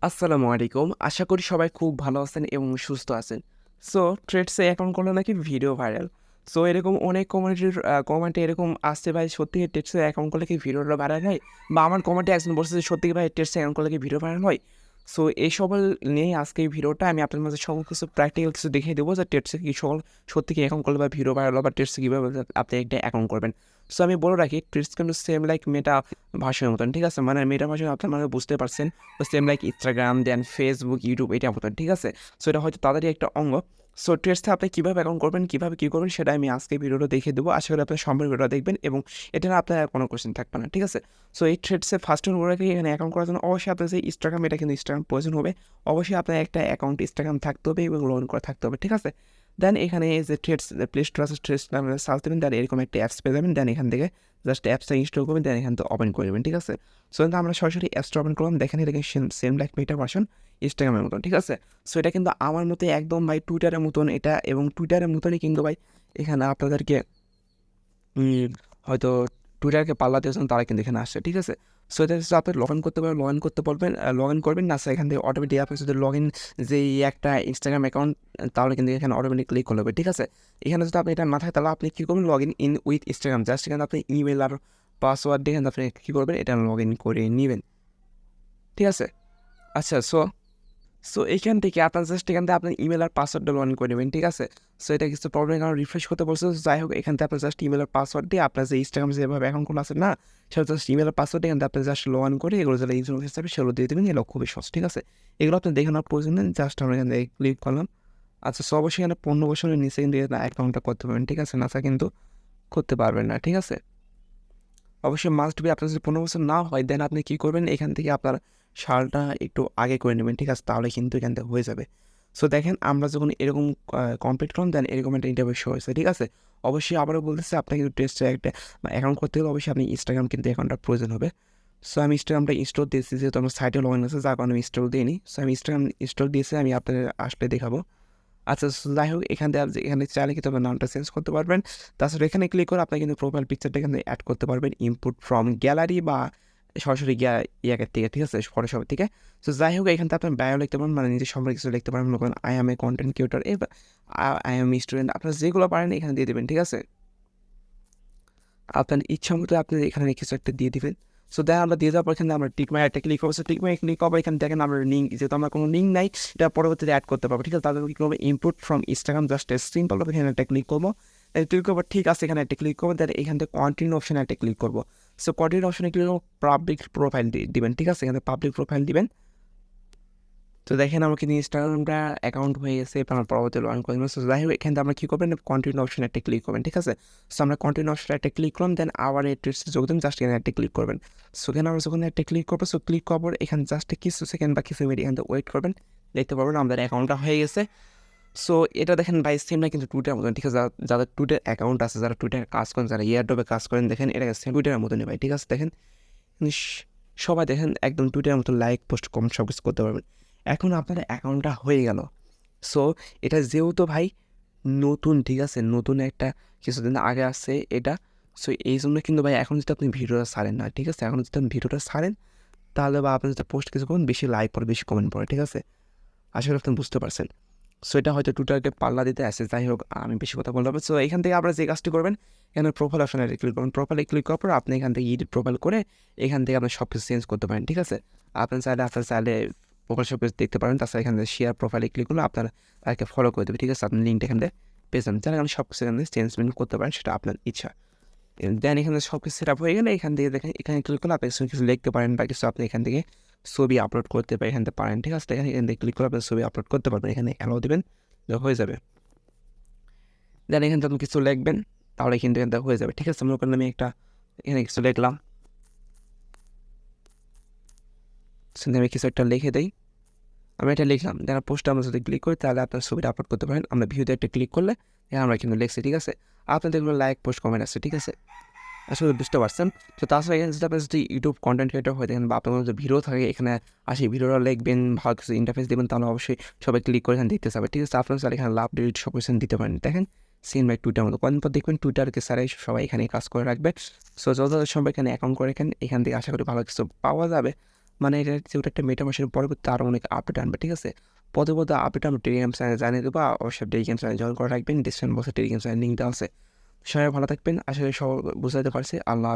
আসসালামু আলাইকুম। আশা করি সবাই খুব ভালো আছেন এবং সুস্থ আছেন। সো থ্রেডসে অ্যাকাউন্ট করলে নাকি ভিডিও ভাইরাল। সো এরকম অনেক কমেন্টে এরকম আসছে ভাই সত্যি থ্রেডসে অ্যাকাউন্ট করলে কি ভিডিওটা ভাইরাল হয়? বা আমার কমেন্টে একজন বলছে যে সত্যি কি ভাই থ্রেডসে অ্যাকাউন্ট করলে কি ভিডিও ভাইরাল হয়? সো এই সকল নিয়েই আজকে এই ভিডিওটা আমি আপনার মাঝে সকল কিছু প্র্যাকটিক্যাল কিছু দেখিয়ে দেবো যে থ্রেডসে কি সকল সত্যি কি অ্যাকাউন্ট করলে বা ভিডিও ভাইরাল হয় বা থ্রেডসে কীভাবে আপনি একটা অ্যাকাউন্ট করবেন। সো আমি বলে রাখি থ্রেডস কিন্তু সেম লাইক মেটা ভার্সনের মতন, ঠিক আছে? মানে মেটা ভার্সন আপনার মানে বুঝতে পারছেন। তো সেম লাইক ইনস্টাগ্রাম দেন ফেসবুক, ইউটিউব এটার মতন, ঠিক আছে? সো এটা হয়তো তাদেরই একটা অঙ্গ। সো ট্রেডসে আপনি কীভাবে অ্যাকাউন্ট করবেন, কীভাবে কী করবেন সেটা আমি আজকে ভিডিওটা দেখিয়ে দেবো। আশা করি আপনার সম্পূর্ণ ভিডিওটা দেখবেন এবং এটা না আপনার আর কোনো কোয়েশ্চেন থাকবে না, ঠিক আছে? সো এই ট্রেডসে ফার্স্ট অফ অল এখানে অ্যাকাউন্ট করার জন্য অবশ্যই আপনার যে ইনস্টাগ্রাম, এটা কিন্তু ইনস্টাগ্রাম প্রয়োজন হবে। অবশ্যই আপনার একটা অ্যাকাউন্ট ইনস্টাগ্রাম থাকতে হবে এবং লগ ইন করা থাকতে হবে, ঠিক আছে? দেন এখানে এই যে ট্রেডস প্লে স্টোর আছে, ট্রেডস নামে সার্চ দেবেন, দেন এরকম একটা অ্যাপস পেয়ে যাবেন। দেন এখান থেকে জাস্ট অ্যাপসটা ইনস্টল করবেন, দেন এখান থেকে ওপেন করে নেবেন, ঠিক আছে? সো আমরা সরাসরি অ্যাপসটা ওপেন করলাম। দেখেন এটা কিন্তু সেম লাইক মেটা ভার্সন ইনস্টাগ্রামের মতন, ঠিক আছে? সো এটা কিন্তু আমার মতে একদম ভাই টুইটারের মতন এটা, এবং টুইটারের মতনই কিন্তু ভাই এখানে আপনাদেরকে হয়তো টুইটারকে পাল্লা দিয়েছেন তারা কিন্তু এখানে আসছে, ঠিক আছে? সো এটা হচ্ছে আপনি লগ ইন করতে পারবেন, লগ ইন করতে পারবেন, লগ ইন করবেন না স্যার এখান থেকে অটোমেটিক আপনি যদি লগ ইন যে একটা ইনস্টাগ্রাম অ্যাকাউন্ট, তাহলে কিন্তু এখানে অটোমেটিক ক্লিক করলে হবে, ঠিক আছে? এখানে যদি আপনি এটা না থাকে তাহলে আপনি কী করবেন, log in with Instagram, just এখানে আপনি ইমেল আর পাসওয়ার্ড দিয়ে আপনি কী করবেন, এটা লগ ইন করে নেবেন, ঠিক আছে? আচ্ছা, সো এইখান থেকে আপনার জাস্ট এখান থেকে আপনার ইমেল আর পাসওয়ার্ডটা লগ ইন করে নেবেন, ঠিক আছে? সো এটা কিছু প্রবলেম কারণ রিফ্রেশ করতে বলছে। যাই হোক এখান থেকে আপনার জাস্ট ইমেল আর পাসওয়ার্ড দিয়ে আপনার যে ইনস্টাগ্রাম যেভাবে অ্যাকাউন্টগুলো আছে না, সেটা জাস্ট ইমেল আর পাসওয়ার্ড এখান থেকে আপনি জাস্ট লগ ইন করে এগুলো যারা ইউজার হিসাবে সেগুলো দিয়ে দেবেন। এগুলো খুবই সহজ, ঠিক আছে? এগুলো আপনি দেখে নেওয়ার প্রয়োজন নেই। জাস্ট আমরা এখান থেকে ক্লিক করলাম। আচ্ছা, সো অবশ্যই এখানে 15 বছরের নিচে কিন্তু অ্যাকাউন্টটা করতে পারবেন, ঠিক আছে? না স্যার কিন্তু করতে পারবেন না, ঠিক আছে? অবশ্যই মাস্ট বি আপনার যদি 15 বছর না হয় দেন আপনি কী করবেন, এখান থেকে আপনার সালটা একটু আগে করে নেবেন, ঠিক আছে? তাহলে কিন্তু এখান থেকে হয়ে যাবে। সো দেখেন আমরা যখন এরকম কমপ্লিট করলাম দেন এরকম একটা ইন্টারভিউ শো হয়েছে, ঠিক আছে? অবশ্যই আবারও বলতেছি আপনাকে কিন্তু টেস্টে একটা অ্যাকাউন্ট করতে গেলে অবশ্যই আপনি ইনস্টাগ্রাম কিন্তু অ্যাকাউন্টটা প্রয়োজন হবে। সো আমি ইনস্টাগ্রামটা ইনস্টল দিয়েছি যেহেতু আমার সাইটে লগ ইন আছে, যার কারণে আমি ইনস্টল দিইনি। সো আমি ইনস্টাগ্রাম ইনস্টল দিয়েছি, আমি আপনাদের আসলে দেখাবো। আচ্ছা, যাই হোক এখান থেকে এখানে চাইলে কিন্তু আপনার নামটা চেঞ্জ করতে পারবেন। তাছাড়া এখানে ক্লিক করে আপনি কিন্তু প্রোফাইল পিকচারটা এখানে অ্যাড করতে পারবেন ইনপুট ফ্রম গ্যালারি বা সরাসরি ইয়াকের থেকে, ঠিক আছে? ফটোশপের থেকে। সো যাই হোক এখান থেকে আপনার বায়ো লিখতে পারেন, মানে নিজের সম্পর্কে কিছু লিখতে পারেন, মনে করেন I M A content creator, এবার আই এম স্টুডেন্ট, আপনার যেগুলো পারেন এখানে দিয়ে দেবেন, ঠিক আছে? আপনার ইচ্ছা মতো আপনি এখানে কিছু একটা দিয়ে দিবেন। সো দেন আমরা দিয়ে দেওয়ার পর এখানে আমরা টিক মার্ক একটা ক্লিক করবো। সো টিক মার্ক ক্লিক করবো, এখানে দেখেন আমরা লিঙ্ক, যেহেতু আমার কোনো লিঙ্ক নাই এটা পরবর্তীতে অ্যাড করতে পারবো, ঠিক আছে? তাহলে কী করবো, input from Instagram, just simple এখানে একটা ক্লিক করবো। ক্লিক করবো, ঠিক আছে, এখানে একটা ক্লিক করবো, দেন এখান থেকে কন্টিনিউ অপশানে একটা ক্লিক করবো। সো কন্টিনিউ অপশানে ক্লিক করবো, পাবলিক প্রোফাইল দিবেন, ঠিক আছে? এখানে পাবলিক প্রোফাইল দিবেন। তো দেখেন আমার কিন্তু ইনস্টাগ্রামটা অ্যাকাউন্ট হয়ে গেছে, এরপর আমার পরবর্তী লগ ইন করে নেবো। সো যাই হোক এখান থেকে আমরা কী করবেন, কন্টিনিউ অপশানে একটা ক্লিক করবেন, ঠিক আছে? সো আমরা কন্টিনিউ অপশানে একটা ক্লিক করলাম, দেন আবার এই ট্রেডসে যোগ দেন, জাস্ট এখানে একটা ক্লিক করবেন। সো এখানে আমরা যখন একটা ক্লিক করবো, সো ক্লিক করার পর এখানে জাস্ট কিছু সেকেন্ড বা কিছু মিনিট এখান থেকে ওয়েট করবেন, দেখতে পারবেন আমাদের অ্যাকাউন্টটা হয়ে গেছে। সো এটা দেখেন ভাই সেম না কিন্তু টুইটার মতন, ঠিক আছে? যাদের টুইটার অ্যাকাউন্ট আছে, যারা টুইটারে কাজ করেন, যারা এয়ারড্রপে কাজ করেন, দেখেন এটা সেম টুইটারের মতনই ভাই, ঠিক আছে? দেখেন সবাই দেখেন একদম টুইটারের মতো লাইক, পোস্ট, কমেন্ট সব কিছু করতে পারবেন। এখন আপনার অ্যাকাউন্টটা হয়ে গেল। সো এটা যেহেতু ভাই নতুন, ঠিক আছে? নতুন একটা কিছুদিন আগে আসছে এটা। সো এই জন্য কিন্তু ভাই এখন যদি আপনি ভিডিওটা ছাড়েন না, ঠিক আছে? এখন যদি আপনি ভিডিওটা ছাড়েন তাহলে বা আপনি যদি পোস্ট কিছু করেন বেশি লাইক পড়ে, বেশি কমেন্ট পড়ে, ঠিক আছে? আশা করি আপনি বুঝতে পারছেন। সো এটা হয়তো টুইটারকে পাল্লা দিতে আসে। যাই হোক আমি বেশি কথা বললাম। সো এখান থেকে আপনারা যে কাজটি করবেন, এখানে প্রোফাইল অপশনে ক্লিক করবেন। প্রোফাইলে ক্লিক করার পর আপনি এখান থেকে এডিট প্রোফাইল করে এখান থেকে আপনি সব কিছু চেঞ্জ করতে পারেন, ঠিক আছে? আপনার চাইলে প্রোফাইল সব কিছু দেখতে পারেন। তাছাড়া এখান থেকে শেয়ার প্রোফাইলে ক্লিক করলে আপনার তাকে ফলো করে দেবে, ঠিক আছে? আপনি লিঙ্কটা এখান থেকে পেয়ে যাবেন। তাহলে আপনি সব কিছু এখান থেকে চেঞ্জমেন্ট করতে পারেন, সেটা আপনার ইচ্ছা। দেন এখানে সব কিছু সেট আপ হয়ে গেলে এখান থেকে দেখেন এখানে ক্লিক করলে আপনি কিছু লিখতে পারেন বা কিছু আপনি এখান থেকে ছবি আপলোড করতে পারেন, এখান থেকে পারেন, ঠিক আছে? এখান থেকে ক্লিক করে আপনি ছবি আপলোড করতে পারবেন, এখানে অ্যালাউ দেবেন, হয়ে যাবে। দেন এখান থেকে আপনি কিছু লিখবেন, তাহলে কিন্তু এখান থেকে হয়ে যাবে, ঠিক আছে? মনে করেন আমি একটা এখানে কিছু লিখলাম, আমি কিছু একটা লিখে দিই, আমি এটা লিখলাম, দেন পোস্টে আমরা যদি ক্লিক করি তাহলে আপনার ছবিটা আপলোড করতে পারেন। আমরা ভিউতে একটা ক্লিক করলে আমরা কিন্তু লিখছি, ঠিক আছে? আপনাদের এগুলো লাইক, পোস্ট, কমেন্ট আছে, ঠিক আছে? আসলে বুঝতে পারছেন। তো তাছাড়া এখানে যদি আপনি যদি ইউটিউব কন্টেন্ট ক্রিয়েটর হয়ে থাকেন বা আপনার যদি ভিডিও থাকে, এখানে আসি ভিডিওটা লিখবেন, ভালো কিছু ইন্টারফেস দেবেন, তাহলে অবশ্যই সবাই ক্লিক করে এখানে দেখতে যাবে, ঠিক আছে? আপনার চাইলে এখানে লাভ, ডিলিট সব কিছু দিতে পারেন। দেখেন সেম লাইক টুইটার মতো কদিন পর দেখবেন টুইটারকে সারাই সবাই এখানে কাজ করে রাখবে। সো যত সবাই এখানে অ্যাকাউন্ট করে এখান থেকে আশা করি ভালো কিছু পাওয়া যাবে। মানে এটা যেহেতু একটা মেটাভার্সের পরবর্তী আরও অনেক আপডেট আনবে, ঠিক আছে? পদে পদে আপডেট আমরা টেলিগ্রাম চ্যানেলে জানিয়ে দেবো। অবশ্যই টেলিগ্রাম চ্যানেল জয়েন করে রাখবেন, ডিসক্রিপশন বক্সে টেলিগ্রাম চ্যানেল লিঙ্কটা আছে। সবাই ভালো থাকবেন, আসলে সব বুঝাতে পারছি। আল্লাহ